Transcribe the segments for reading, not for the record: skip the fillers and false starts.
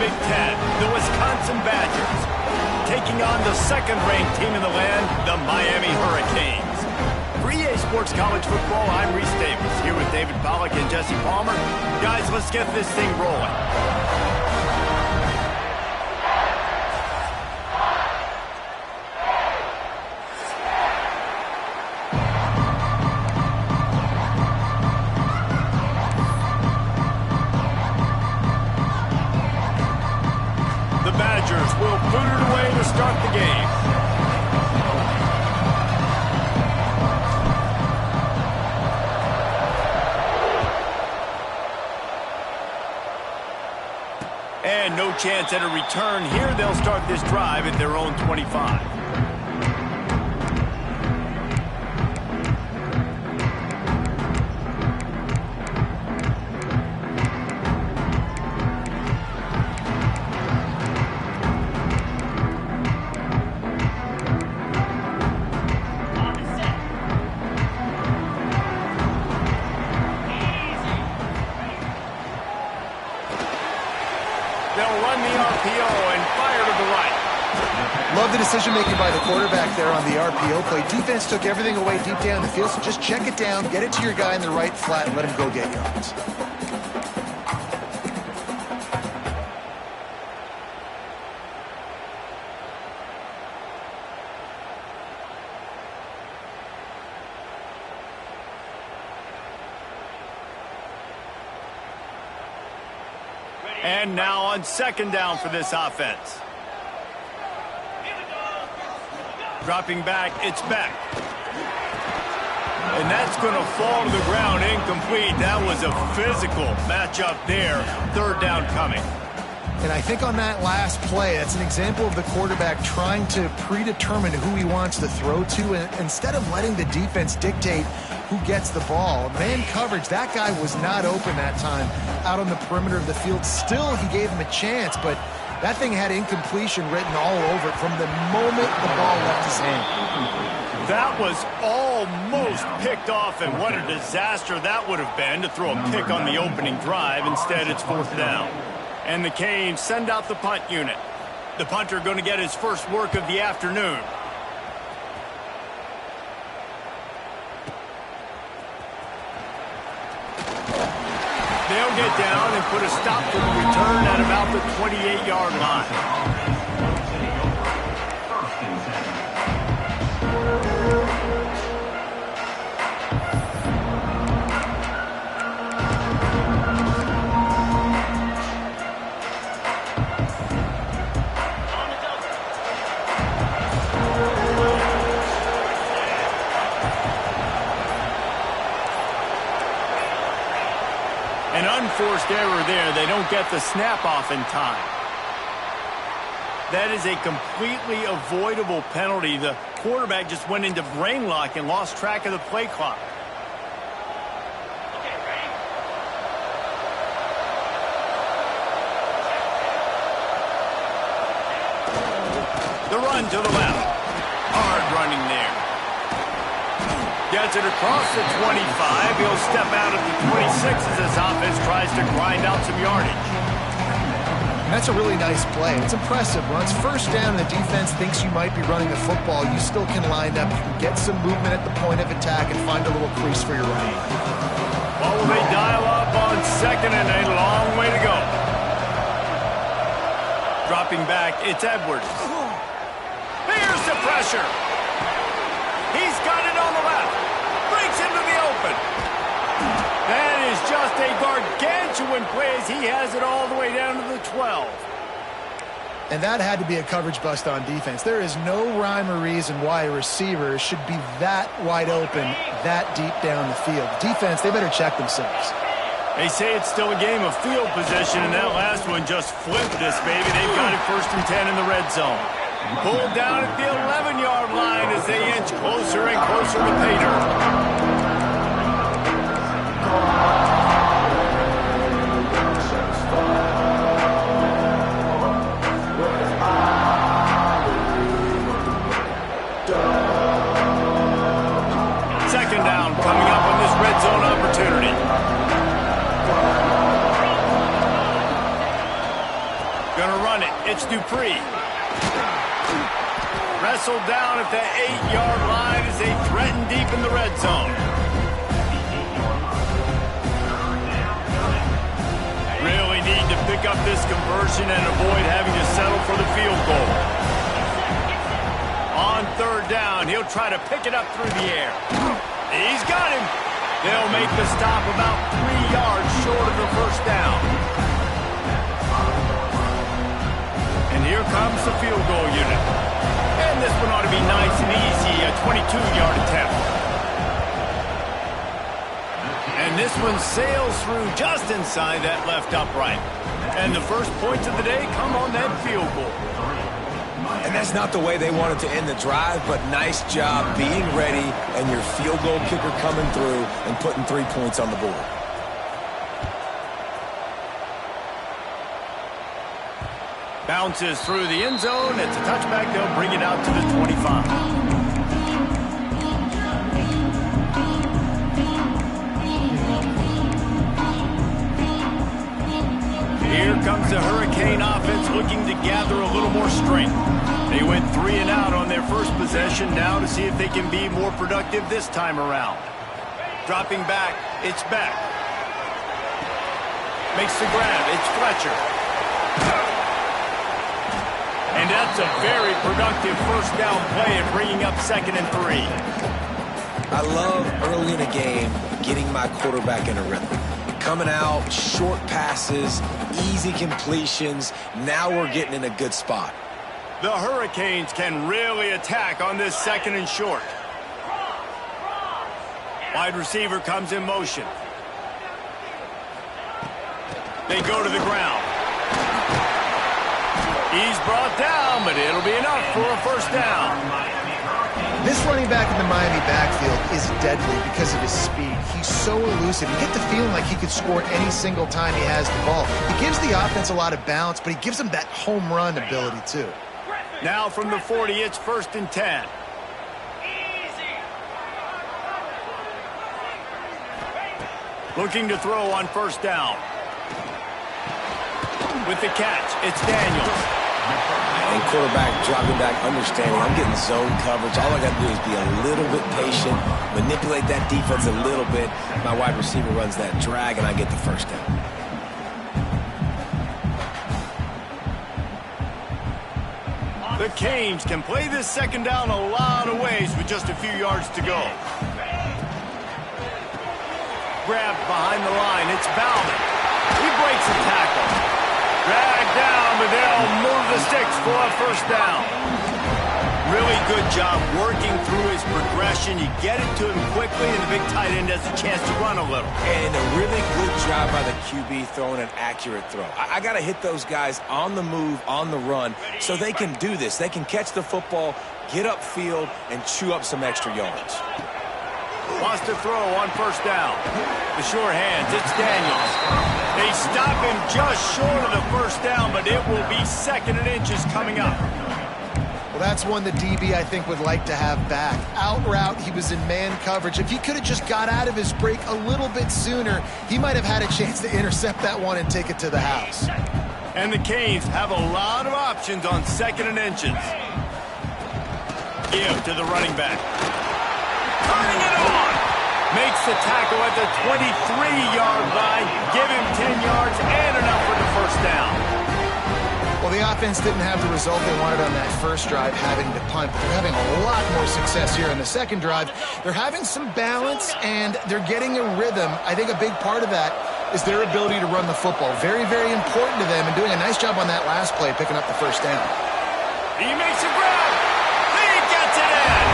Big Ten, the Wisconsin Badgers, taking on the second-ranked team in the land, the Miami Hurricanes. For EA Sports College Football, I'm Reese Davis, here with David Pollack and Jesse Palmer. Guys, let's get this thing rolling. Will put it away to start the game. And no chance at a return here. They'll start this drive at their own 25. They'll run the RPO and fire to the right. Love the decision-making by the quarterback there on the RPO play. Defense took everything away deep down the field, so just check it down, get it to your guy in the right flat, and let him go get yards. And now on second down for this offense. Dropping back, it's Beck. And that's going to fall to the ground incomplete. That was a physical matchup there. Third down coming. And I think on that last play, that's an example of the quarterback trying to predetermine who he wants to throw to, and instead of letting the defense dictate who gets the ball. Man coverage, that guy was not open that time out on the perimeter of the field. Still, he gave him a chance, but that thing had incompletion written all over it from the moment the ball left his hand. That was almost picked off, and what a disaster that would have been to throw a pick on the opening drive. Instead, it's fourth down. And the Canes send out the punt unit. The punter going to get his first work of the afternoon. They'll get down and put a stop to the return at about the 28-yard line. An unforced error there. They don't get the snap off in time. That is a completely avoidable penalty. The quarterback just went into brain lock and lost track of the play clock. The run to the left. Hard running there. Gets it across the 25. He'll step out at the 26 as this offense tries to grind out some yardage. And that's a really nice play. It's impressive. When it's first down and the defense thinks you might be running the football, you still can line up, get some movement at the point of attack, and find a little crease for your running. Well, will they dial up on second and a long way to go? Dropping back, it's Edwards. Here's the pressure. He's got it on the left. Breaks into the open. That is just a gargantuan play as he has it all the way down to the 12. And that had to be a coverage bust on defense. There is no rhyme or reason why a receiver should be that wide open, that deep down the field. Defense, they better check themselves. They say it's still a game of field position, and that last one just flipped this, baby. They've got it 1st and 10 in the red zone. Pulled down at the 11-yard line as they inch closer and closer to Pater. Second down coming up on this red zone opportunity. Gonna run it. It's Dupree. Wrestled down at the 8-yard line as they threaten deep in the red zone. Really need to pick up this conversion and avoid having to settle for the field goal. On third down, he'll try to pick it up through the air. He's got him. They'll make the stop about 3 yards short of the first down. And here comes the field goal unit. And this one ought to be nice and easy, a 22-yard attempt. And this one sails through just inside that left upright. And the first points of the day come on that field goal. And that's not the way they wanted to end the drive, but nice job being ready and your field goal kicker coming through and putting 3 points on the board. Bounces through the end zone. It's a touchback. They'll bring it out to the 25. Here comes the Hurricane offense looking to gather a little more strength. They went 3 and out on their first possession, now to see if they can be more productive this time around. Dropping back, it's Beck. Makes the grab, it's Fletcher. And that's a very productive first down play and bringing up 2nd and 3. I love early in a game getting my quarterback in a rhythm. Coming out, short passes, easy completions. Now we're getting in a good spot. The Hurricanes can really attack on this 2nd and short. Wide receiver comes in motion. They go to the ground. He's brought down, but it'll be enough for a first down. This running back in the Miami backfield is deadly because of his speed. He's so elusive. You get the feeling like he could score any single time he has the ball. He gives the offense a lot of balance, but he gives them that home run ability too. Now from the 40, it's 1st and 10. Looking to throw on first down. With the catch, it's Daniels. And quarterback dropping back, understanding I'm getting zone coverage. All I got to do is be a little bit patient, manipulate that defense a little bit. My wide receiver runs that drag, and I get the first down. The Canes can play this 2nd down a lot of ways with just a few yards to go. Grabbed behind the line, it's Bauman. He breaks the tackle. Dragged down, but they'll move the sticks for a first down. Really good job working through his progression. You get it to him quickly, and the big tight end has a chance to run a little. And a really good job by the QB throwing an accurate throw. I got to hit those guys on the move, on the run, so they can do this. They can catch the football, get upfield, and chew up some extra yards. Wants to throw on first down. The short hands, it's Daniels. They stop him just short of the first down, but it will be 2nd and inches coming up. Well, that's one the DB, I think, would like to have back. Out route, he was in man coverage. If he could have just got out of his break a little bit sooner, he might have had a chance to intercept that one and take it to the house. And the Canes have a lot of options on 2nd and inches. Give to the running back. Turning it on. Makes the tackle at the 23-yard line. Give him 10 yards and enough for the first down. Well, the offense didn't have the result they wanted on that first drive, having to punt. But they're having a lot more success here in the second drive. They're having some balance, and they're getting a rhythm. I think a big part of that is their ability to run the football. Very, very important to them, and doing a nice job on that last play, picking up the first down. He makes a grab. He gets it in.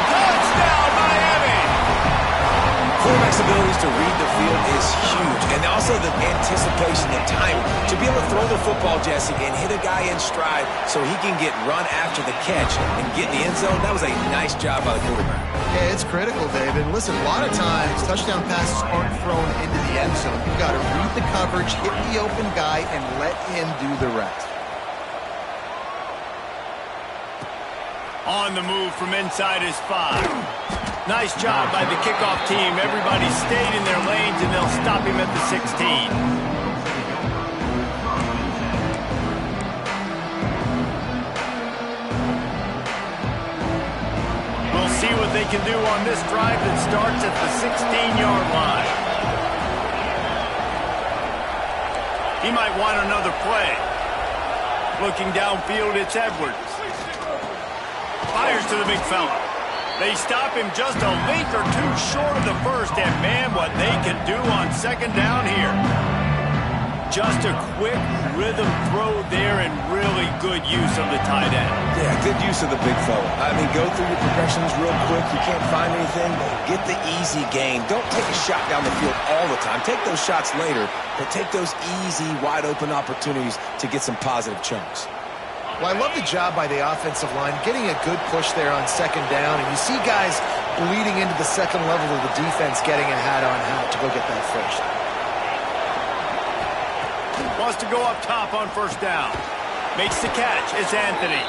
Touchdown, Miami. Quarterback's abilities to read the field is huge, and also the anticipation, the timing. To be able to throw the football, Jesse, and hit a guy in stride so he can get run after the catch and get in the end zone, that was a nice job by the quarterback. Yeah, it's critical, David. Listen, a lot of times, touchdown passes aren't thrown into the end zone. You've got to read the coverage, hit the open guy, and let him do the rest. On the move from inside his 5. Nice job by the kickoff team. Everybody stayed in their lanes, and they'll stop him at the 16. can do on this drive that starts at the 16-yard line. He might want another play. Looking downfield, it's Edwards. Fires to the big fella. They stop him just a length or two short of the first, and man, what they can do on second down here. Just a quick rhythm throw there and really good use of the tight end. Yeah, good use of the big fella. I mean, go through your progressions real quick. You can't find anything. Get the easy gain. Don't take a shot down the field all the time. Take those shots later, but take those easy, wide-open opportunities to get some positive chunks. Well, I love the job by the offensive line, getting a good push there on second down, and you see guys bleeding into the second level of the defense getting a hat-on-hat to go get that first. Wants to go up top on first down. Makes the catch. It's Anthony.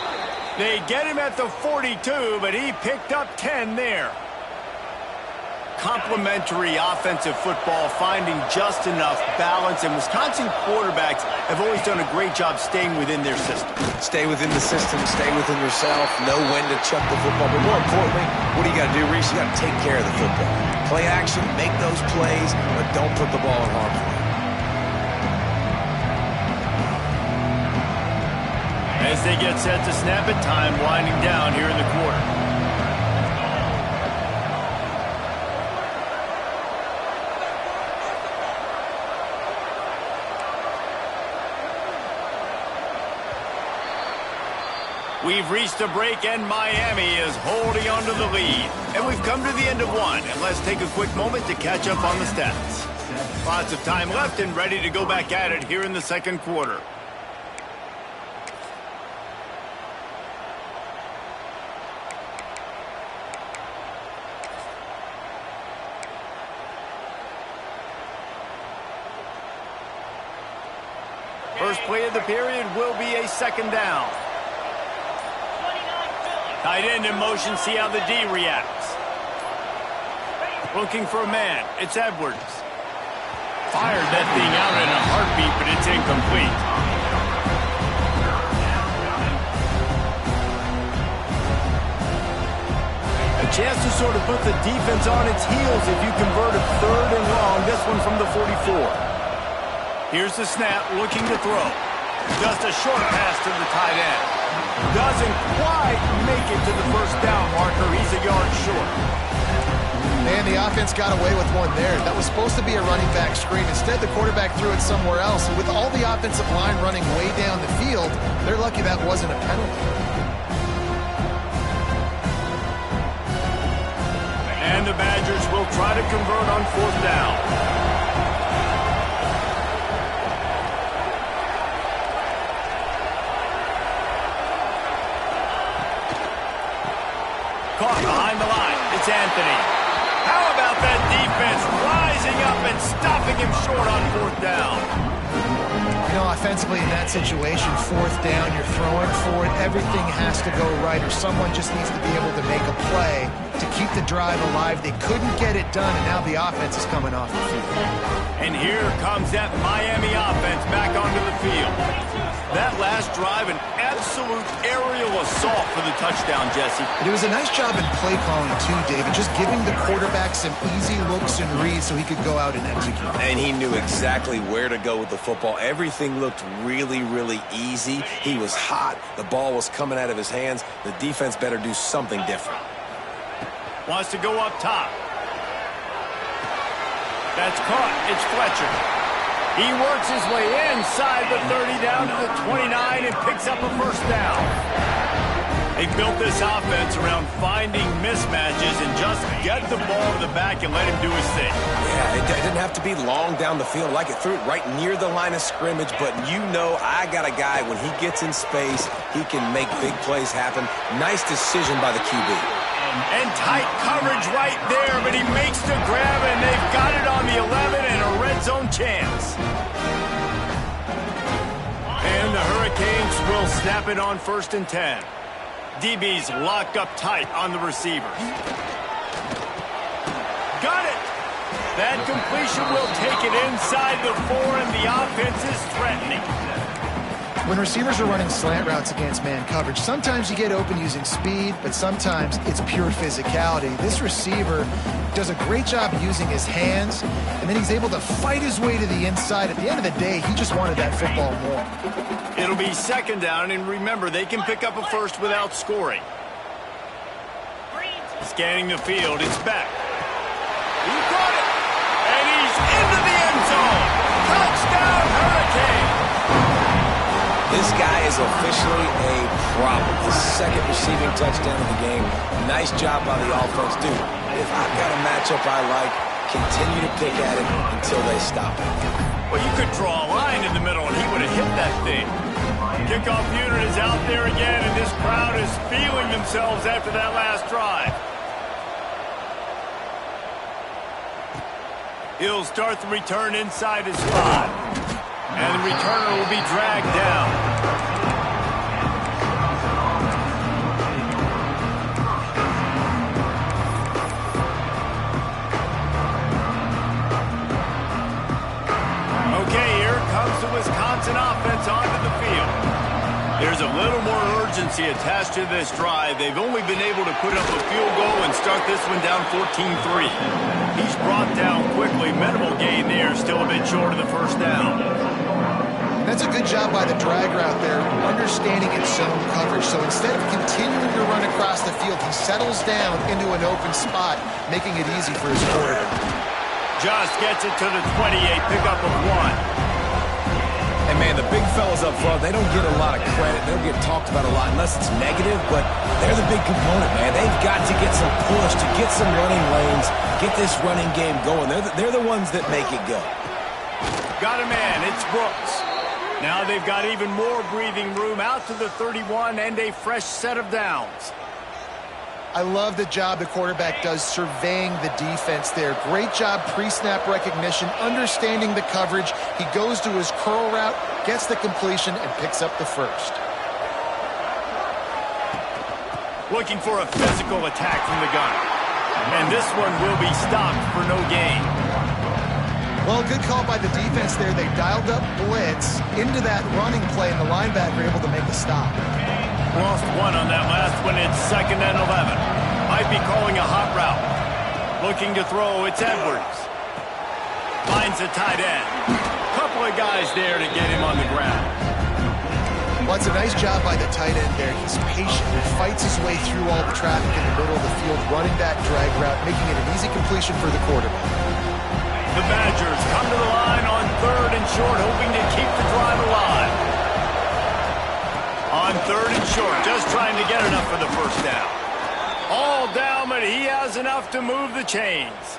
They get him at the 42, but he picked up 10 there. Complementary offensive football, finding just enough balance, and Wisconsin quarterbacks have always done a great job staying within their system. Stay within the system, stay within yourself, know when to chuck the football, but more importantly, what do you got to do, Reese? You got to take care of the football. Play action, make those plays, but don't put the ball in harm's way. As they get set to snap it, time winding down here in the quarter. We've reached a break, and Miami is holding on to the lead. And we've come to the end of one, and let's take a quick moment to catch up on the stats. Lots of time left and ready to go back at it here in the second quarter. First play of the period will be a second down. Tight end in motion, see how the D reacts. Looking for a man, it's Edwards. Fired that thing out in a heartbeat, but it's incomplete. A chance to sort of put the defense on its heels if you convert a third and long, this one from the 44. Here's the snap, looking to throw. Just a short pass to the tight end. Doesn't quite make it to the first down marker. He's a yard short. Man, the offense got away with one there. That was supposed to be a running back screen. Instead, the quarterback threw it somewhere else. And with all the offensive line running way down the field, they're lucky that wasn't a penalty. And the Badgers will try to convert on fourth down. Caught behind the line. It's Anthony. How about that defense rising up and stopping him short on fourth down? You know, offensively in that situation, fourth down, you're throwing for it. Everything has to go right, or someone just needs to be able to make a play to keep the drive alive. They couldn't get it done, and now the offense is coming off the field. And here comes that Miami offense back onto the field. That last drive, an absolute aerial assault for the touchdown, Jesse. And it was a nice job in play calling, too, David, just giving the quarterback some easy looks and reads so he could go out and execute. And he knew exactly where to go with the football. Everything looked really, really easy. He was hot. The ball was coming out of his hands. The defense better do something different. Wants to go up top. That's caught. It's Fletcher. He works his way inside the 30 down to the 29 and picks up a first down. They built this offense around finding mismatches and just get the ball to the back and let him do his thing. Yeah, it didn't have to be long down the field. Like it threw it right near the line of scrimmage, but you know I got a guy, when he gets in space, he can make big plays happen. Nice decision by the QB. And tight coverage right there, but he makes the grab, and they've got it on the 11 and a red zone chance. And the Hurricanes will snap it on 1st and 10. DB's locked up tight on the receivers. Got it! That completion will take it inside the 4, and the offense is threatening. When receivers are running slant routes against man coverage, sometimes you get open using speed, but sometimes it's pure physicality. This receiver does a great job using his hands, and then he's able to fight his way to the inside. At the end of the day, he just wanted that football more. It'll be second down, and remember, they can pick up a first without scoring. Scanning the field, it's Beck. He got it, and he's into the end zone. Touchdown, Hurricane. This guy is officially a problem. His second receiving touchdown of the game. Nice job by the offense. Dude, if I've got a matchup I like, continue to pick at it until they stop it. Well, you could draw a line in the middle, and he would have hit that thing. Kickoff unit is out there again, and this crowd is feeling themselves after that last drive. He'll start the return inside his spot. And the returner will be dragged down. Okay, here comes the Wisconsin offense onto the field. There's a little more urgency attached to this drive. They've only been able to put up a field goal and start this one down 14-3. He's brought down quickly. Minimal gain there, still a bit short of the first down. That's a good job by the drag route there, understanding its zone coverage. So instead of continuing to run across the field, he settles down into an open spot, making it easy for his quarterback. Just gets it to the 28, pickup of 1. And, man, the big fellas up front, they don't get a lot of credit. They don't get talked about a lot unless it's negative, but they're the big component, man. They've got to get some push, to get some running lanes, get this running game going. They're the ones that make it go. Got a man. It's Brooks. Now they've got even more breathing room out to the 31 and a fresh set of downs. I love the job the quarterback does surveying the defense there. Great job pre-snap recognition, understanding the coverage. He goes to his curl route, gets the completion, and picks up the first. Looking for a physical attack from the gun. And this one will be stopped for no gain. Well, good call by the defense there. They dialed up blitz into that running play, and the linebacker able to make a stop. Lost one on that last one. It's 2nd and 11. Might be calling a hot route. Looking to throw, it's Edwards. Finds a tight end. Couple of guys there to get him on the ground. Well, it's a nice job by the tight end there. He's patient. He fights his way through all the traffic in the middle of the field, running that drag route, making it an easy completion for the quarterback. The Badgers come to the line on 3rd and short, hoping to keep the drive alive. On 3rd and short, just trying to get enough for the first down. All down, but he has enough to move the chains.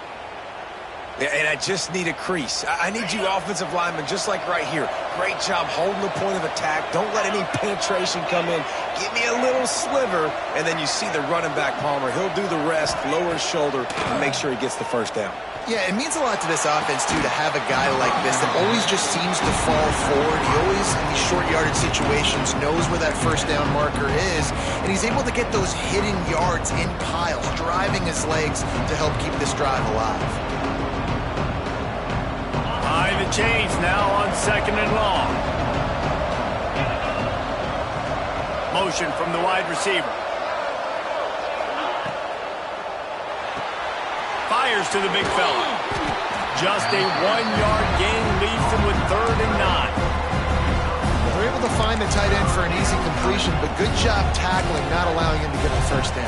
And I just need a crease. I need you offensive linemen just like right here. Great job holding the point of attack. Don't let any penetration come in. Give me a little sliver, and then you see the running back, Palmer. He'll do the rest, lower his shoulder, and make sure he gets the first down. Yeah, it means a lot to this offense, too, to have a guy like this that always just seems to fall forward. He always, in these short yardage situations, knows where that first down marker is, and he's able to get those hidden yards in piles, driving his legs to help keep this drive alive. High the chains now on 2nd and long. Motion from the wide receiver. Fires to the big fella. Just a 1-yard gain leaves him with 3rd and 9. They're able to find the tight end for an easy completion, but good job tackling, not allowing him to get the first down.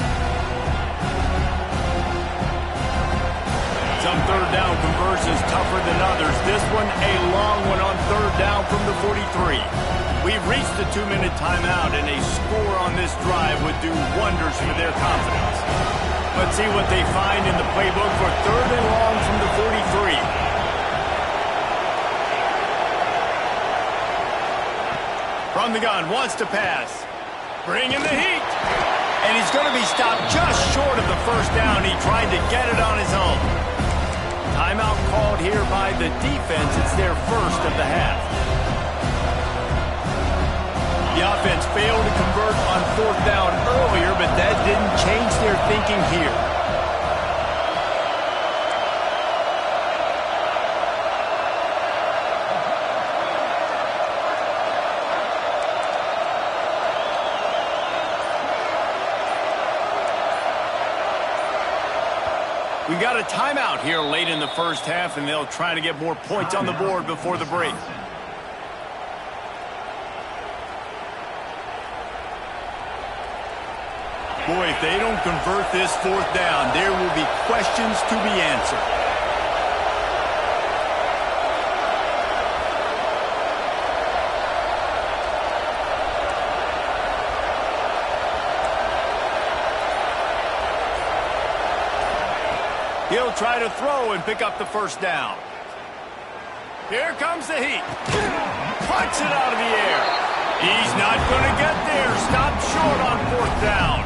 Some 3rd down conversions tougher than others. This one a long one on 3rd down from the 43. We've reached the 2-minute timeout, and a score on this drive would do wonders for their confidence. Let's see what they find in the playbook for 3rd and long from the 43. From the gun, wants to pass. Bringing the heat. And he's going to be stopped just short of the first down. He tried to get it on his own. Timeout called here by the defense. It's their first of the half. The offense failed to convert on 4th down earlier, but that didn't change their thinking here. We got a timeout here late in the first half, and they'll try to get more points on the board before the break. Boy, if they don't convert this fourth down, there will be questions to be answered. He'll try to throw and pick up the first down. Here comes the heat. Punts it out of the air. He's not going to get there. Stopped short on fourth down.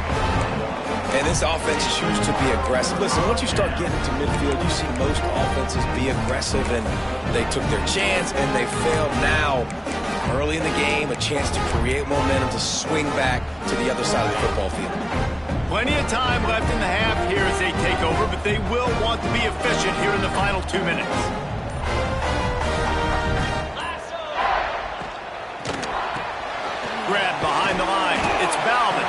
And this offense chooses to be aggressive. Listen, once you start getting to midfield, you see most offenses be aggressive, and they took their chance, and they failed. Now, early in the game, a chance to create momentum to swing back to the other side of the football field. Plenty of time left in the half here as they take over, but they will want to be efficient here in the final 2 minutes. Grab behind the line. It's Balvin.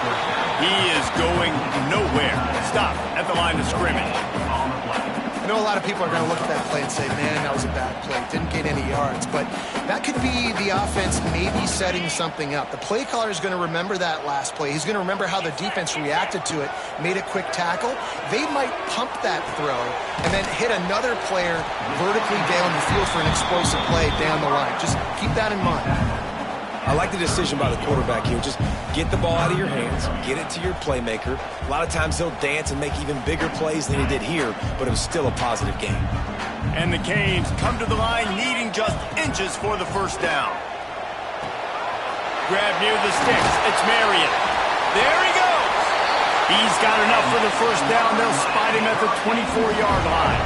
He is going nowhere. Stop at the line of scrimmage. I know a lot of people are going to look at that play and say, man, that was a bad play. Didn't get any yards. But that could be the offense maybe setting something up. The play caller is going to remember that last play. He's going to remember how the defense reacted to it, made a quick tackle. They might pump that throw and then hit another player vertically down the field for an explosive play down the line. Just keep that in mind. I like the decision by the quarterback here. Just get the ball out of your hands, get it to your playmaker. A lot of times he'll dance and make even bigger plays than he did here, but it was still a positive game. And the Canes come to the line needing just inches for the first down. Grab near the sticks. It's Marion. There he goes. He's got enough for the first down. They'll spot him at the 24-yard line.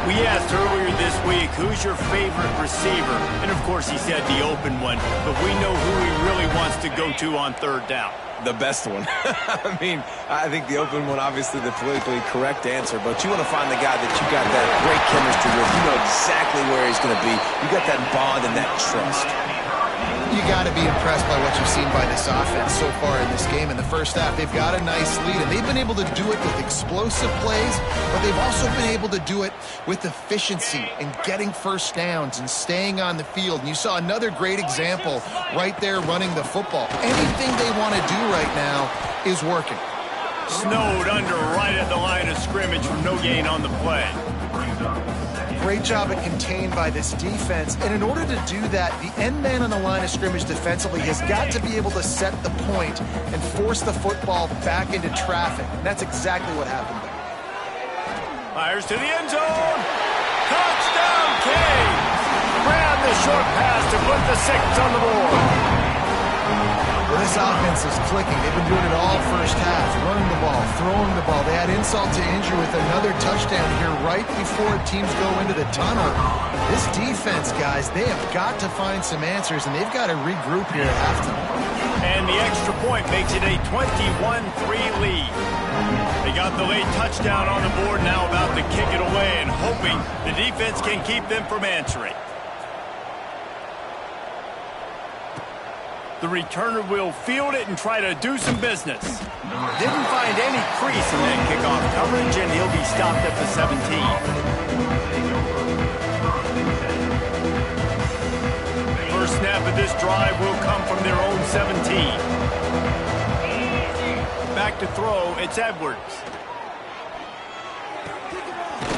We asked earlier this week, who's your favorite receiver? And, of course, he said the open one. But we know who he really wants to go to on third down. The best one. I mean, I think the open one, obviously the politically correct answer, but you want to find the guy that you got that great chemistry with. You know exactly where he's going to be. You got that bond and that trust. You got to be impressed by what you've seen by this offense so far in this game. In the first half, they've got a nice lead, and they've been able to do it with explosive plays, but they've also been able to do it with efficiency and getting first downs and staying on the field. And you saw another great example right there running the football. Anything they want to do right now is working. Snowed under right at the line of scrimmage for no gain on the play. Great job at contained by this defense. And in order to do that, the end man on the line of scrimmage defensively has got to be able to set the point and force the football back into traffic. And that's exactly what happened there. Fires to the end zone. Touchdown, Canes. Grab the short pass to put the 6 on the board. Well, this offense is clicking. They've been doing it all first half, running the ball, throwing the ball. They had insult to injury with another touchdown here right before teams go into the tunnel. This defense, guys, they have got to find some answers, and they've got to regroup here at halftime. And the extra point makes it a 21-3 lead. They got the late touchdown on the board, now about to kick it away and hoping the defense can keep them from answering. The returner will field it and try to do some business. Didn't find any crease in that kickoff coverage, and he'll be stopped at the 17. First snap of this drive will come from their own 17. Back to throw, it's Edwards.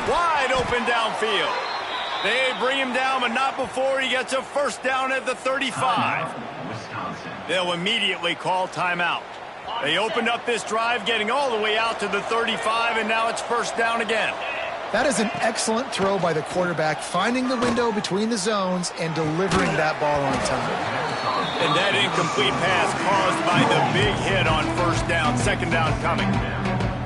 Wide open downfield. They bring him down, but not before he gets a first down at the 35. They'll immediately call timeout. They opened up this drive, getting all the way out to the 35, and now it's first down again. That is an excellent throw by the quarterback, finding the window between the zones and delivering that ball on time. And that incomplete pass caused by the big hit on first down, second down coming.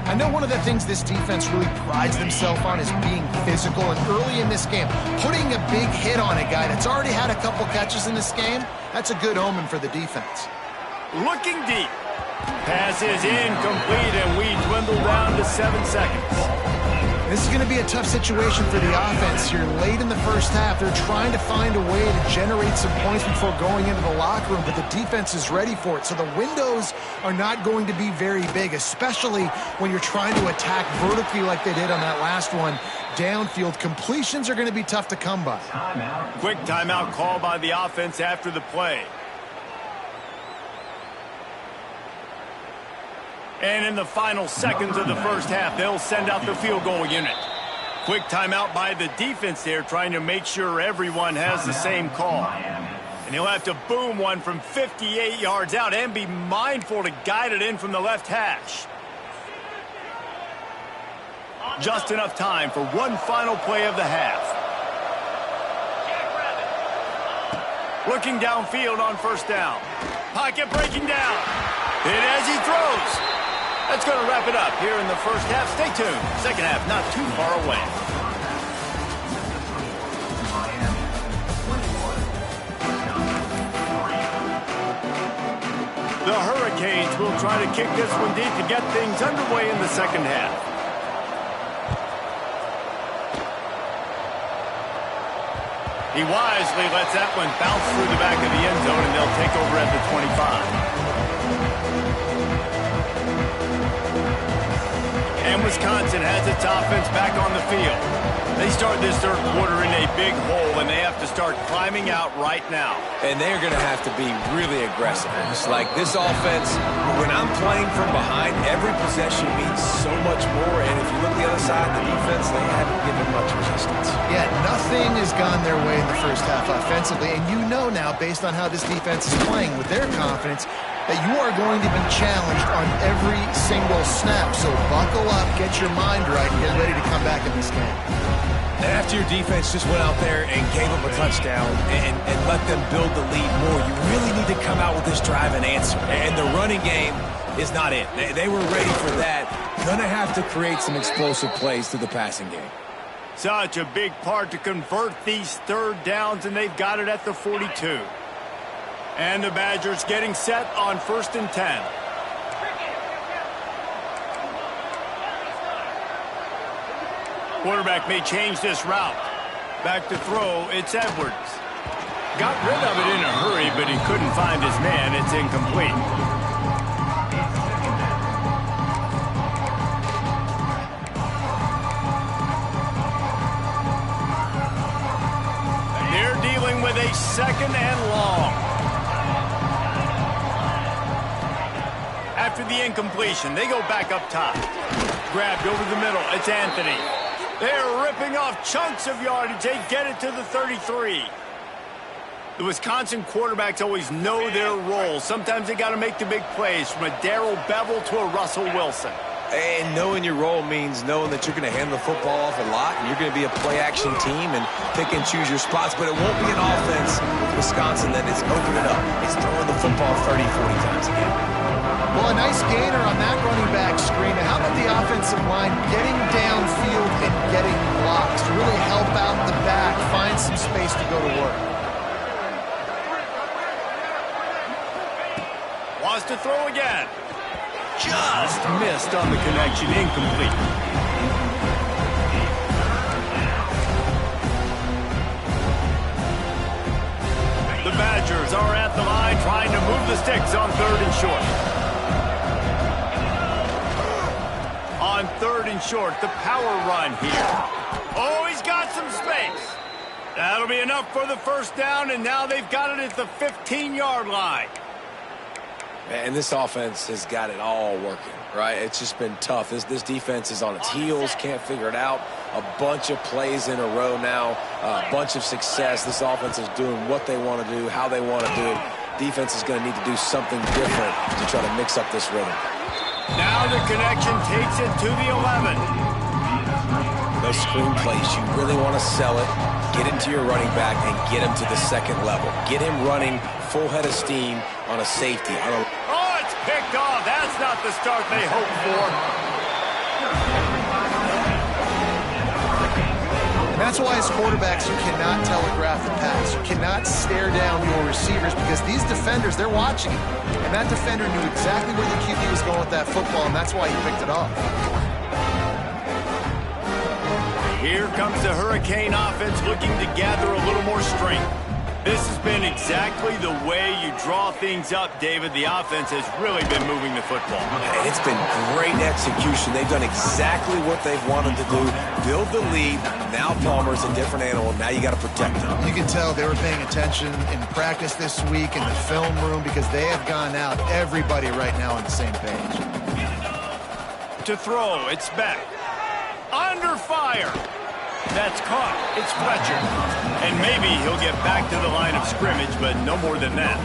I know one of the things this defense really prides themselves on is being physical, and early in this game, putting a big hit on a guy that's already had a couple catches in this game, that's a good omen for the defense. Looking deep. Pass is incomplete, and we dwindle down to 7 seconds. This is going to be a tough situation for the offense here. Late in the first half, they're trying to find a way to generate some points before going into the locker room, but the defense is ready for it. So the windows are not going to be very big, especially when you're trying to attack vertically like they did on that last one. Downfield completions are going to be tough to come by. Quick timeout call by the offense after the play. And in the final seconds of the first half, they'll send out the field goal unit. Quick timeout by the defense there, trying to make sure everyone has the same call. And he'll have to boom one from 58 yards out and be mindful to guide it in from the left hash. Just enough time for one final play of the half. Looking downfield on first down. Pocket breaking down. Hit as he throws. That's going to wrap it up here in the first half. Stay tuned. Second half not too far away. The Hurricanes will try to kick this one deep to get things underway in the second half. He wisely lets that one bounce through the back of the end zone, and they'll take over at the 25. And Wisconsin has its offense back on the field. They start this third quarter in a big hole, and they have to start climbing out right now. And they're going to have to be really aggressive. It's like this offense, when I'm playing from behind, every possession means so much more. And if you look the other side of the defense, they haven't given much resistance. Yeah, nothing has gone their way in the first half offensively. And you know now, based on how this defense is playing with their confidence, that you are going to be challenged on every single snap. So buckle up, get your mind right, and get ready to come back in this game. And after your defense just went out there and gave up a touchdown and let them build the lead more, you really need to come out with this drive and answer. And the running game is not it. They were ready for that. Gonna have to create some explosive plays through the passing game. Such a big part to convert these third downs, and they've got it at the 42. And the Badgers getting set on 1st and 10. Quarterback may change this route. Back to throw, it's Edwards. Got rid of it in a hurry, but he couldn't find his man. It's incomplete. They're dealing with a second and long. After the incompletion, they go back up top. Grabbed over the middle. It's Anthony. They're ripping off chunks of yardage. They get it to the 33. The Wisconsin quarterbacks always know their role. Sometimes they got to make the big plays, from a Darrell Bevel to a Russell Wilson. And knowing your role means knowing that you're going to hand the football off a lot, and you're going to be a play-action team and pick and choose your spots. But it won't be an offense with Wisconsin that is opening up. It's throwing the football 30, 40 times a game. Well, a nice gainer on that running back screen. Now, how about the offensive line getting downfield and getting blocks to really help out the back, find some space to go to work? Wants to throw again. Just missed on the connection, incomplete. The Badgers are at the line trying to move the sticks on 3rd and short. On 3rd and short, the power run here. Oh, he's got some space. That'll be enough for the first down, and now they've got it at the 15-yard line. And this offense has got it all working, right? It's just been tough. This defense is on its heels, can't figure it out. A bunch of plays in a row now, a bunch of success. This offense is doing what they want to do, how they want to do it. Defense is going to need to do something different to try to mix up this rhythm. Now the connection takes it to the 11. Those screen plays, you really want to sell it, get into your running back, and get him to the second level. Get him running full head of steam on a safety. Oh, it's picked off. That's not the start they hoped for. And that's why as quarterbacks, you cannot telegraph the pass. You cannot stare down your receivers because these defenders, they're watching you. And that defender knew exactly where the QB was going with that football, and that's why he picked it off. Here comes the Hurricane offense looking to gather a little more strength. This has been exactly the way you draw things up, David. The offense has really been moving the football. And it's been great execution. They've done exactly what they've wanted to do. Build the lead. Now Palmer's a different animal. Now you got to protect him. You can tell they were paying attention in practice this week in the film room because they have gone out, everybody right now on the same page. To throw, it's Beck. Under fire. That's caught. It's Fletcher. And maybe he'll get back to the line of scrimmage, but no more than that.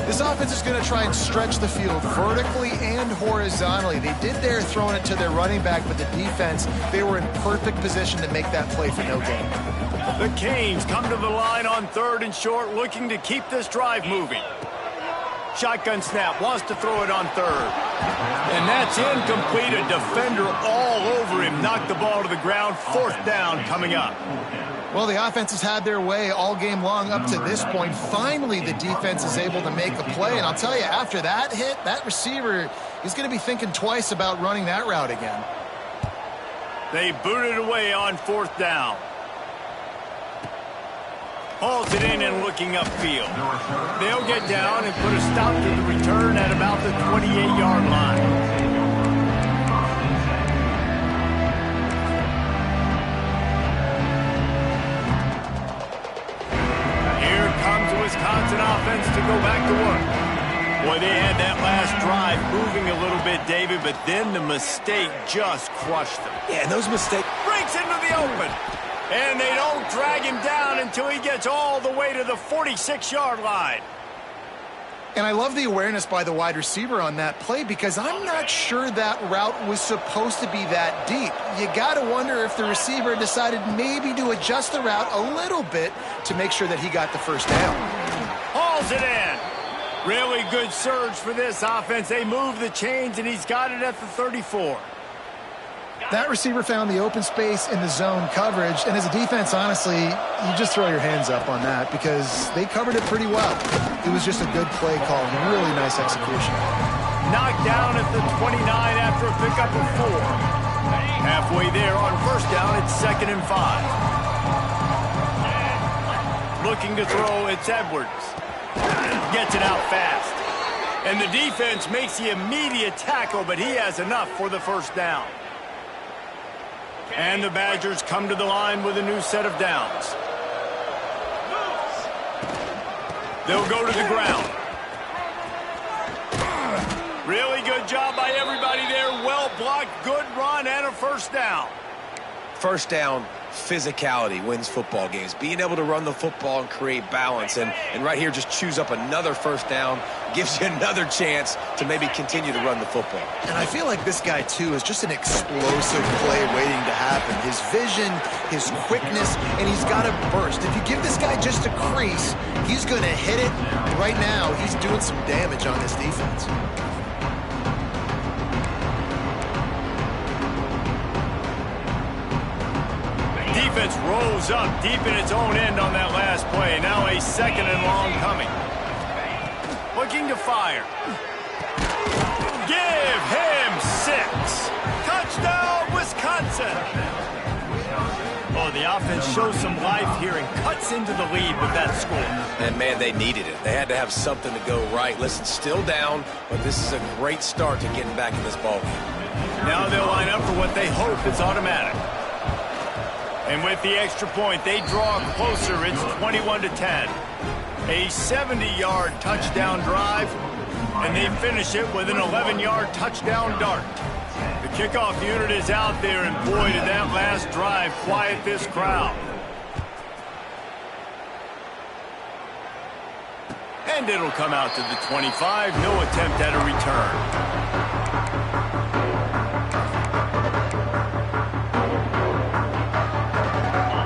This offense is going to try and stretch the field vertically and horizontally. They did there throwing it to their running back, but the defense, they were in perfect position to make that play for no gain. The Canes come to the line on 3rd and short, looking to keep this drive moving. Shotgun snap, wants to throw it on 3rd. And that's incomplete. A defender all over him. Knocked the ball to the ground. 4th down coming up. Well, the offense has had their way all game long up to this point. Finally, the defense is able to make a play. And I'll tell you, after that hit, that receiver is going to be thinking twice about running that route again. They booted away on 4th down. Hauls it in and looking upfield. They'll get down and put a stop to the return at about the 28-yard line. Here comes the Wisconsin offense to go back to work. Boy, they had that last drive moving a little bit, David, but then the mistake just crushed them. Yeah, and those mistakes. Breaks into the open. And they don't drag him down until he gets all the way to the 46-yard line. And I love the awareness by the wide receiver on that play because I'm not sure that route was supposed to be that deep. You got to wonder if the receiver decided maybe to adjust the route a little bit to make sure that he got the first down. Hauls it in. Really good surge for this offense. They move the chains, and he's got it at the 34. That receiver found the open space in the zone coverage, and as a defense, honestly, you just throw your hands up on that because they covered it pretty well. It was just a good play call, really nice execution. Knocked down at the 29 after a pickup of 4. Halfway there on 1st down, it's 2nd and 5. Looking to throw, it's Edwards. Gets it out fast. And the defense makes the immediate tackle, but he has enough for the 1st down. And the Badgers come to the line with a new set of downs. They'll go to the ground. Really good job by everybody there. Well blocked, good run, and a 1st down. 1st down, physicality wins football games. Being able to run the football and create balance. And right here, just choose up another 1st down. Gives you another chance to maybe continue to run the football. And I feel like this guy, too, is just an explosive play waiting to happen. His vision, his quickness, and he's got a burst. If you give this guy just a crease, he's going to hit it. Right now, he's doing some damage on this defense. Defense rose up deep in its own end on that last play. Now a 2nd and long coming. Looking to fire. Give him 6. Touchdown, Wisconsin. Oh, the offense shows some life here and cuts into the lead with that score. And, man, they needed it. They had to have something to go right. Listen, still down, but this is a great start to getting back in this ballgame. Now they'll line up for what they hope is automatic. And with the extra point, they draw closer. It's 21-10. A 70-yard touchdown drive, and they finish it with an 11-yard touchdown dart. The kickoff unit is out there, and boy, did that last drive quiet this crowd. And it'll come out to the 25. No attempt at a return.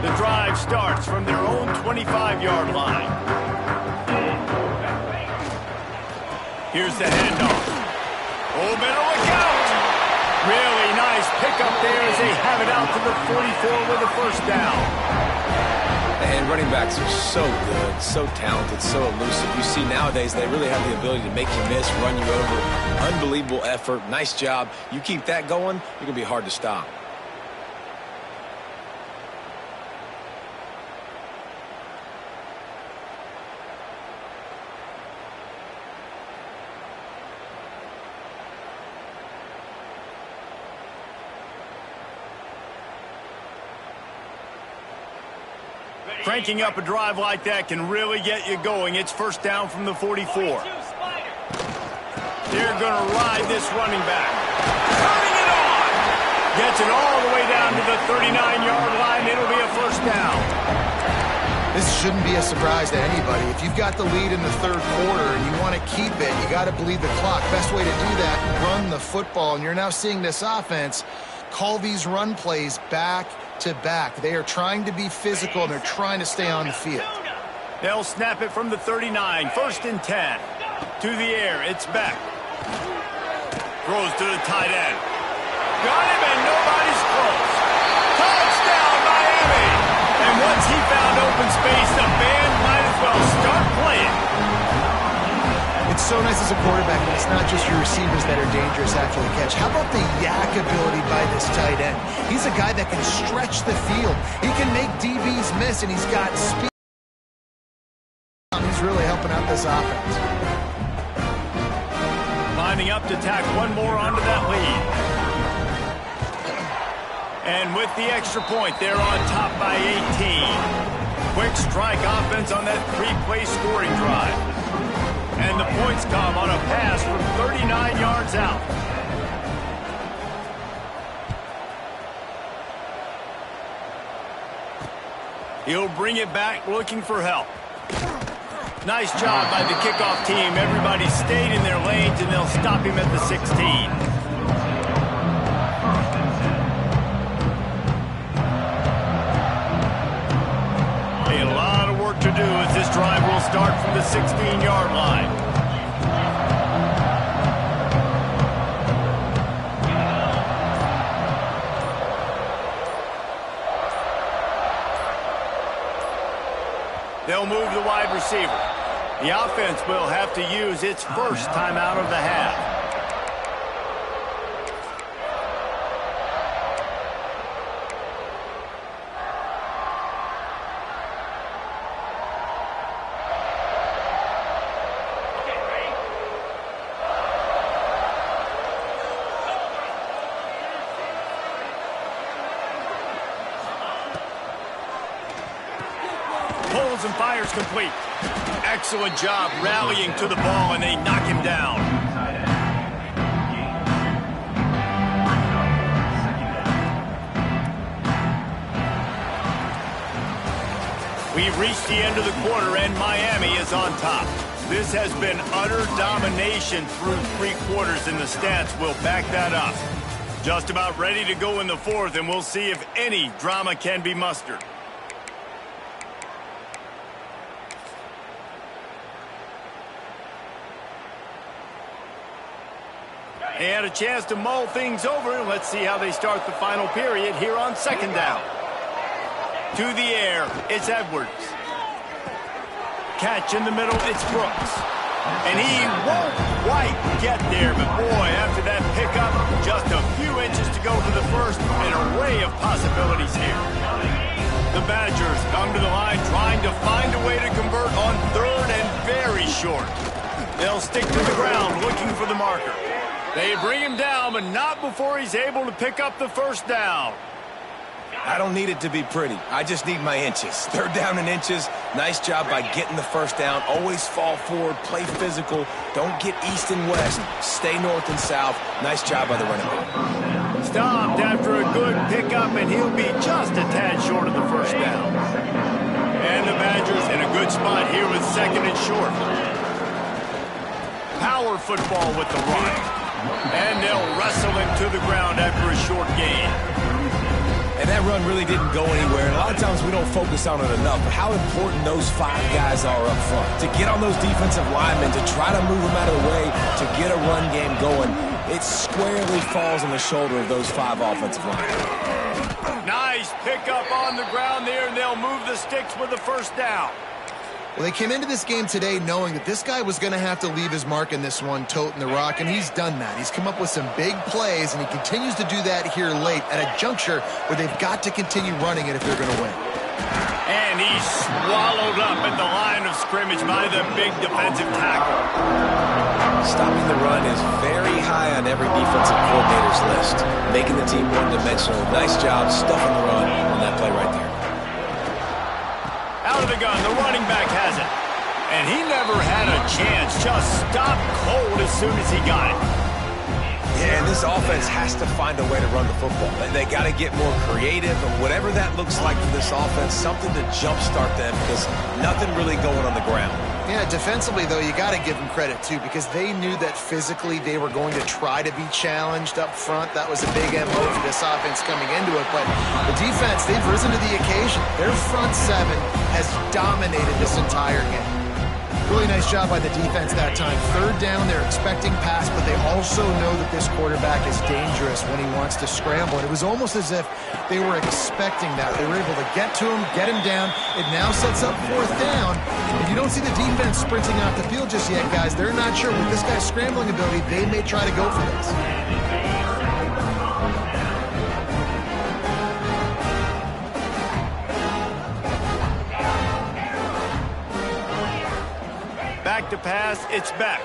The drive starts from their own 25-yard line. Here's the handoff. Oh, better look out. Really nice pickup there as they have it out to the 44 with a 1st down. And running backs are so good, so talented, so elusive. You see nowadays they really have the ability to make you miss, run you over. Unbelievable effort. Nice job. You keep that going, you're going to be hard to stop. Cranking up a drive like that can really get you going. It's first down from the 44. They're going to ride this running back. Turning it on! Gets it all the way down to the 39-yard line. It'll be a first down. This shouldn't be a surprise to anybody. If you've got the lead in the third quarter and you want to keep it, you got to bleed the clock. Best way to do that, run the football. And you're now seeing this offense call these run plays back to back. They are trying to be physical, and they're trying to stay on the field. They'll snap it from the 39. First and 10. To the air, it's Beck. Throws to the tight end. Got him, and nobody's close. Touchdown, Miami! And once he found open space, the band might as well start playing. It's so nice as a quarterback when it's not just your receivers that are dangerous after the catch. How about the yak ability by this tight end? He's a guy that can stretch the field. He can make DBs miss, and he's got speed. He's really helping out this offense. Lining up to tack one more onto that lead. And with the extra point, they're on top by 18. Quick strike offense on that three-play scoring drive. And the points come on a pass from 39 yards out. He'll bring it back looking for help. Nice job by the kickoff team. Everybody stayed in their lanes, and they'll stop him at the 16. A lot of work to do as this drive will start from the 16-yard line. They'll move the wide receiver. The offense will have to use its first timeout of the half. Pulls and fires complete. Excellent job rallying to the ball, and they knock him down. We've reached the end of the quarter, and Miami is on top. This has been utter domination through three quarters, and the stats will back that up. Just about ready to go in the fourth, and we'll see if any drama can be mustered. They had a chance to mull things over. Let's see how they start the final period here on second down. To the air, it's Edwards. Catch in the middle, it's Brooks. And he won't quite get there, but boy, after that pickup, just a few inches to go to the first. An array of possibilities here. The Badgers come to the line trying to find a way to convert on third and very short. They'll stick to the ground looking for the marker. They bring him down, but not before he's able to pick up the first down. I don't need it to be pretty. I just need my inches. Third down in inches. Nice job by getting the first down. Always fall forward, play physical. Don't get east and west. Stay north and south. Nice job by the running back. Stopped after a good pickup, and he'll be just a tad short of the first down. And the Badgers in a good spot here with second and short. Power football with the run. And they'll wrestle him to the ground after a short gain. And that run really didn't go anywhere. And a lot of times we don't focus on it enough. But how important those five guys are up front. To get on those defensive linemen, to try to move them out of the way, to get a run game going, it squarely falls on the shoulder of those five offensive linemen. Nice pickup on the ground there, and they'll move the sticks with the first down. Well, they came into this game today knowing that this guy was going to have to leave his mark in this one, toting the rock, and he's done that. He's come up with some big plays, and he continues to do that here late at a juncture where they've got to continue running it if they're going to win. And he's swallowed up at the line of scrimmage by the big defensive tackle. Stopping the run is very high on every defensive coordinator's list. Making the team one-dimensional. Nice job stuffing the run on that play right there. Out of the gun, the running back has it. And he never had a chance. Just stopped cold as soon as he got it. Yeah, and this offense has to find a way to run the football. They got to get more creative, or whatever that looks like for this offense, something to jumpstart them, because nothing really going on the ground. Yeah, defensively, though, you got to give them credit, too, because they knew that physically they were going to try to be challenged up front. That was a big MO for this offense coming into it. But the defense, they've risen to the occasion. Their front seven has dominated this entire game. Really nice job by the defense that time. Third down, they're expecting pass, but they also know that this quarterback is dangerous when he wants to scramble. And it was almost as if they were expecting that. They were able to get to him, get him down. It now sets up fourth down. And you don't see the defense sprinting off the field just yet, guys. They're not sure. With this guy's scrambling ability, they may try to go for this. Back to pass, it's Beck.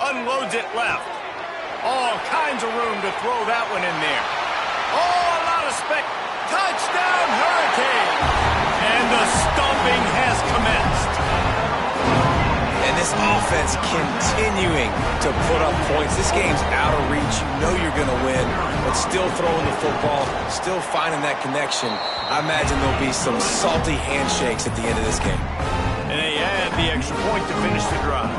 Unloads it left. All kinds of room to throw that one in there. Oh, a lot of touchdown, Hurricane! And the stomping has commenced. And this offense continuing to put up points. This game's out of reach. You know you're going to win, but still throwing the football, still finding that connection. I imagine there'll be some salty handshakes at the end of this game. And they add the extra point to finish the drive.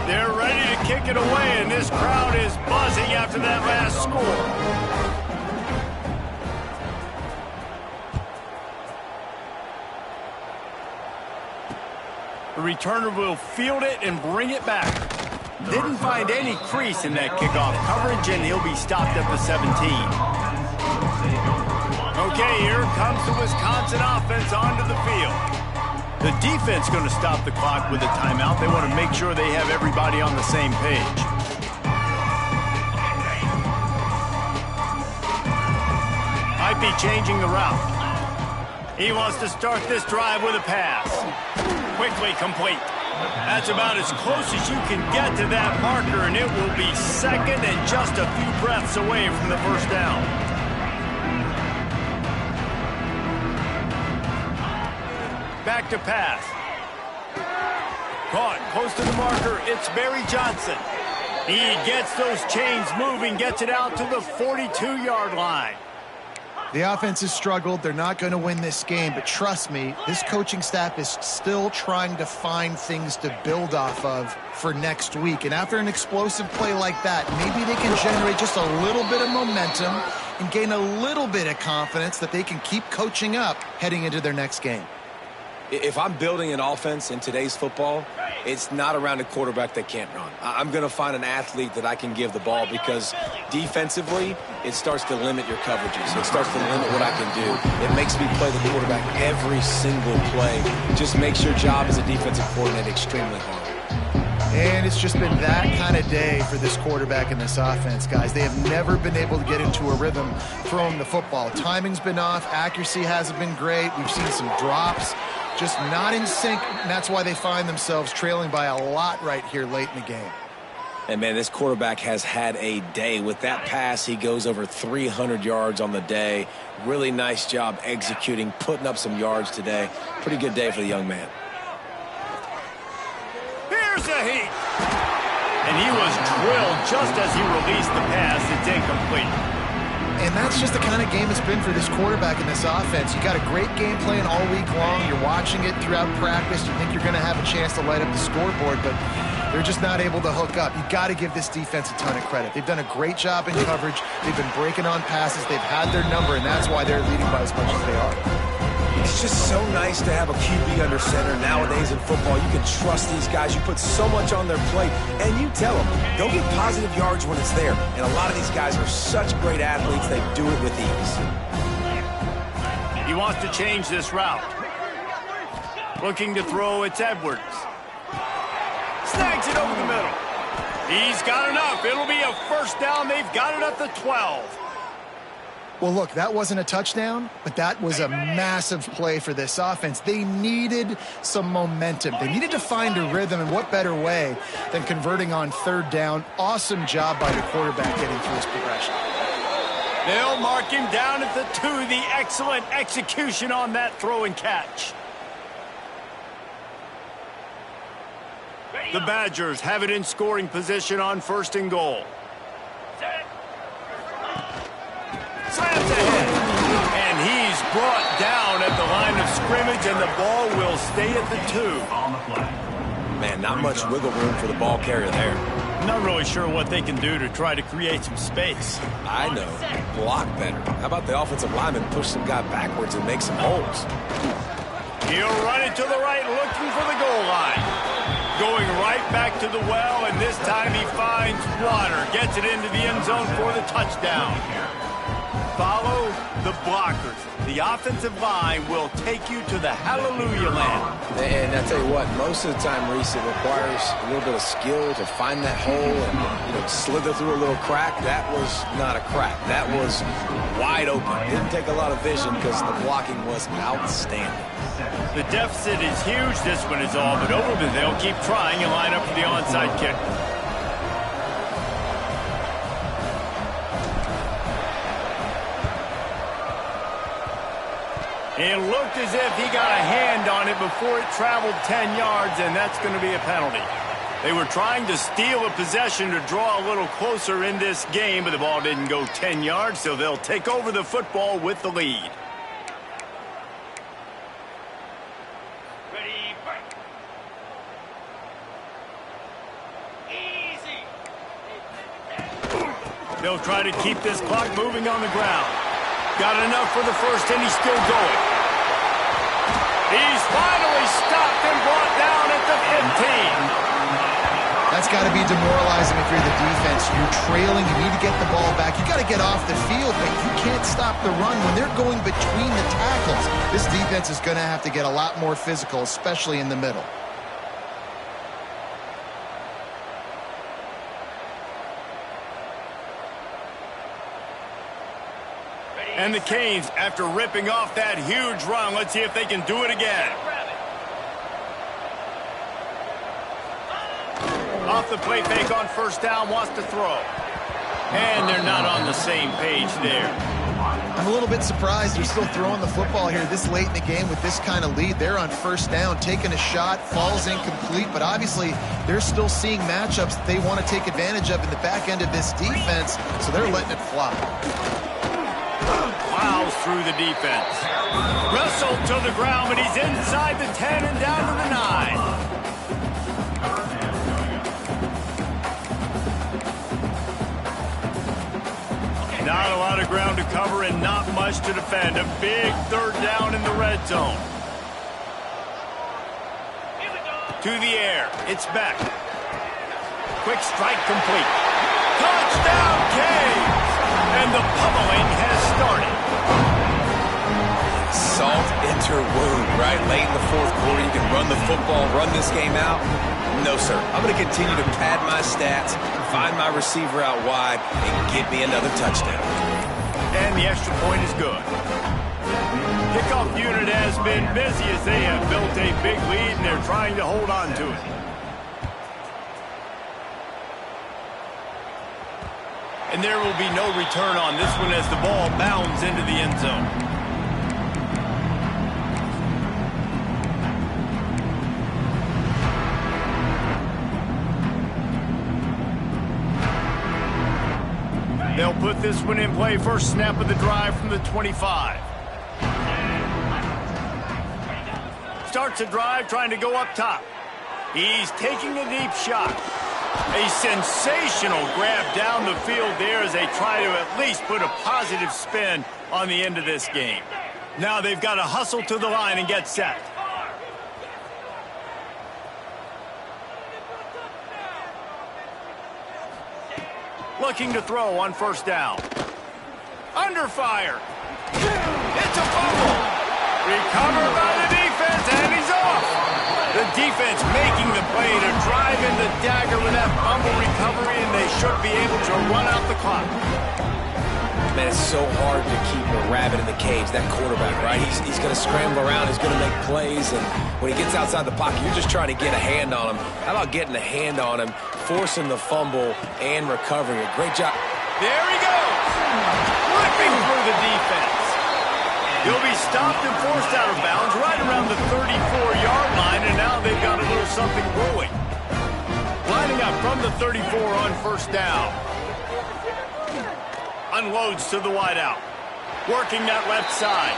They're ready to kick it away, and this crowd is buzzing after that last score. The returner will field it and bring it back. Didn't find any crease in that kickoff coverage, and he'll be stopped at the 17. Okay, here comes the Wisconsin offense onto the field. The defense going to stop the clock with a timeout. They want to make sure they have everybody on the same page. Might be changing the route. He wants to start this drive with a pass. Quickly complete. That's about as close as you can get to that marker, and it will be second and just a few breaths away from the first down. Back to pass. Caught close to the marker. It's Barry Johnson. He gets those chains moving, gets it out to the 42-yard line. The offense has struggled. They're not going to win this game, but trust me, this coaching staff is still trying to find things to build off of for next week. And after an explosive play like that, maybe they can generate just a little bit of momentum and gain a little bit of confidence that they can keep coaching up heading into their next game. If I'm building an offense in today's football, it's not around a quarterback that can't run. I'm going to find an athlete that I can give the ball, because defensively, it starts to limit your coverages. It starts to limit what I can do. It makes me play the quarterback every single play. Just makes your job as a defensive coordinator extremely hard. And it's just been that kind of day for this quarterback in this offense, guys. They have never been able to get into a rhythm throwing the football. Timing's been off. Accuracy hasn't been great. We've seen some drops. Just not in sync, and that's why they find themselves trailing by a lot right here late in the game. And, man, this quarterback has had a day. With that pass, he goes over 300 yards on the day. Really nice job executing, putting up some yards today. Pretty good day for the young man. Here's a heat. And he was drilled just as he released the pass. It's incomplete. And that's just the kind of game it's been for this quarterback in this offense. You got a great game plan all week long. You're watching it throughout practice. You think you're going to have a chance to light up the scoreboard, but they're just not able to hook up. You got to give this defense a ton of credit. They've done a great job in coverage. They've been breaking on passes. They've had their number, and that's why they're leading by as much as they are. It's just so nice to have a QB under center nowadays in football. You can trust these guys. You put so much on their plate, and you tell them, go get positive yards when it's there. And a lot of these guys are such great athletes, they do it with ease. He wants to change this route. Looking to throw, it's Edwards. Snags it over the middle. He's got enough. It'll be a first down. They've got it at the 12. Well, look, that wasn't a touchdown, but that was a massive play for this offense. They needed some momentum. They needed to find a rhythm, and what better way than converting on third down. Awesome job by the quarterback getting through his progression. They'll mark him down at the 2. The excellent execution on that throw and catch. The Badgers have it in scoring position on 1st and goal. Slams ahead. And he's brought down at the line of scrimmage, and the ball will stay at the 2. Man, not much wiggle room for the ball carrier there. Not really sure what they can do to try to create some space. I know. Block better. How about the offensive lineman push some guy backwards and make some holes? He'll run it to the right, looking for the goal line. Going right back to the well, and this time he finds water. Gets it into the end zone for the touchdown. Follow the blockers. The offensive line will take you to the hallelujah land. And I tell you what, most of the time, Reese, it requires a little bit of skill to find that hole and, slither through a little crack. That was not a crack. That was wide open. Didn't take a lot of vision because the blocking was outstanding. The deficit is huge. This one is all but over, but they'll keep trying and line up for the onside kick. It looked as if he got a hand on it before it traveled 10 yards, and that's going to be a penalty. They were trying to steal a possession to draw a little closer in this game, but the ball didn't go 10 yards, so they'll take over the football with the lead. Ready, break. Easy. They'll try to keep this clock moving on the ground. Got enough for the first, and he's still going. He's finally stopped and brought down at the 15. That's got to be demoralizing if you're the defense. You're trailing. You need to get the ball back. You got to get off the field, but you can't stop the run when they're going between the tackles. This defense is going to have to get a lot more physical, especially in the middle. And the Canes, after ripping off that huge run, let's see if they can do it again. Off the play fake on first down, wants to throw. And they're not on the same page there. I'm a little bit surprised they're still throwing the football here this late in the game with this kind of lead. They're on first down, taking a shot, falls incomplete, but obviously they're still seeing matchups that they want to take advantage of in the back end of this defense, so they're letting it fly. Plows through the defense. Wrestled to the ground, but he's inside the 10 and down to the 9. Not a lot of ground to cover and not much to defend. A big third down in the red zone. To the air. It's back. Quick strike complete. Touchdown, Canes! And the pummeling has started. Salt into wound, right? Late in the fourth quarter, you can run the football, run this game out. No, sir. I'm going to continue to pad my stats, find my receiver out wide, and get me another touchdown. And the extra point is good. Kickoff unit has been busy as they have built a big lead, and they're trying to hold on to it. And there will be no return on this one as the ball bounds into the end zone. They'll put this one in play. First snap of the drive from the 25. Starts the drive trying to go up top. He's taking a deep shot. A sensational grab down the field there as they try to at least put a positive spin on the end of this game. Now they've got to hustle to the line and get set. Looking to throw on first down. Under fire. It's a fumble. Recovered by the defense, and he's off. The defense making the play to drive in the dagger with that fumble recovery, and they should be able to run out the clock. Man, it's so hard to keep a rabbit in the cage, that quarterback, right? He's going to scramble around, he's going to make plays, and when he gets outside the pocket, you're just trying to get a hand on him. How about getting a hand on him, forcing the fumble, and recovering it? Great job. There he goes. ripping through the defense. He'll be stopped and forced out of bounds right around the 34-yard line, and now they've got a little something brewing. Lining up from the 34 on first down. Unloads to the wideout. Working that left side.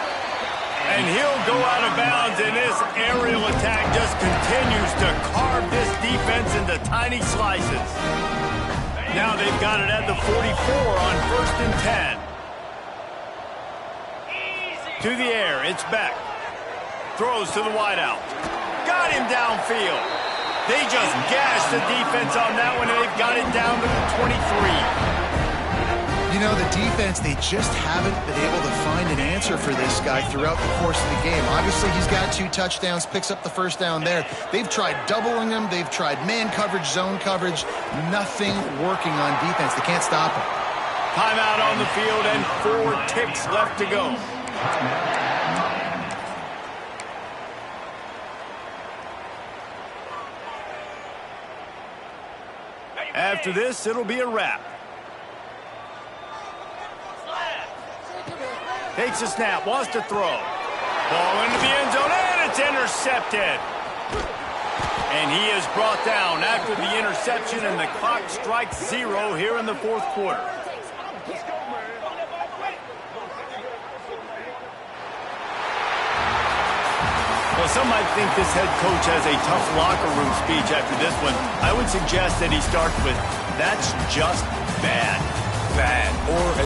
And he'll go out of bounds, and this aerial attack just continues to carve this defense into tiny slices. Now they've got it at the 44 on 1st and 10. To the air, it's Beck. Throws to the wideout. Got him downfield. They just gashed the defense on that one, and they've got it down to the 23. You know, the defense, they just haven't been able to find an answer for this guy throughout the course of the game. Obviously, he's got 2 touchdowns, picks up the first down there. They've tried doubling him. They've tried man coverage, zone coverage. Nothing working on defense. They can't stop him. Timeout on the field and 4 ticks left to go. After this, it'll be a wrap. Takes a snap, wants to throw. Ball into the end zone, and it's intercepted. And he is brought down after the interception, and the clock strikes 0 here in the 4th quarter. Well, some might think this head coach has a tough locker room speech after this one. I would suggest that he starts with, "That's just bad." Bad. Or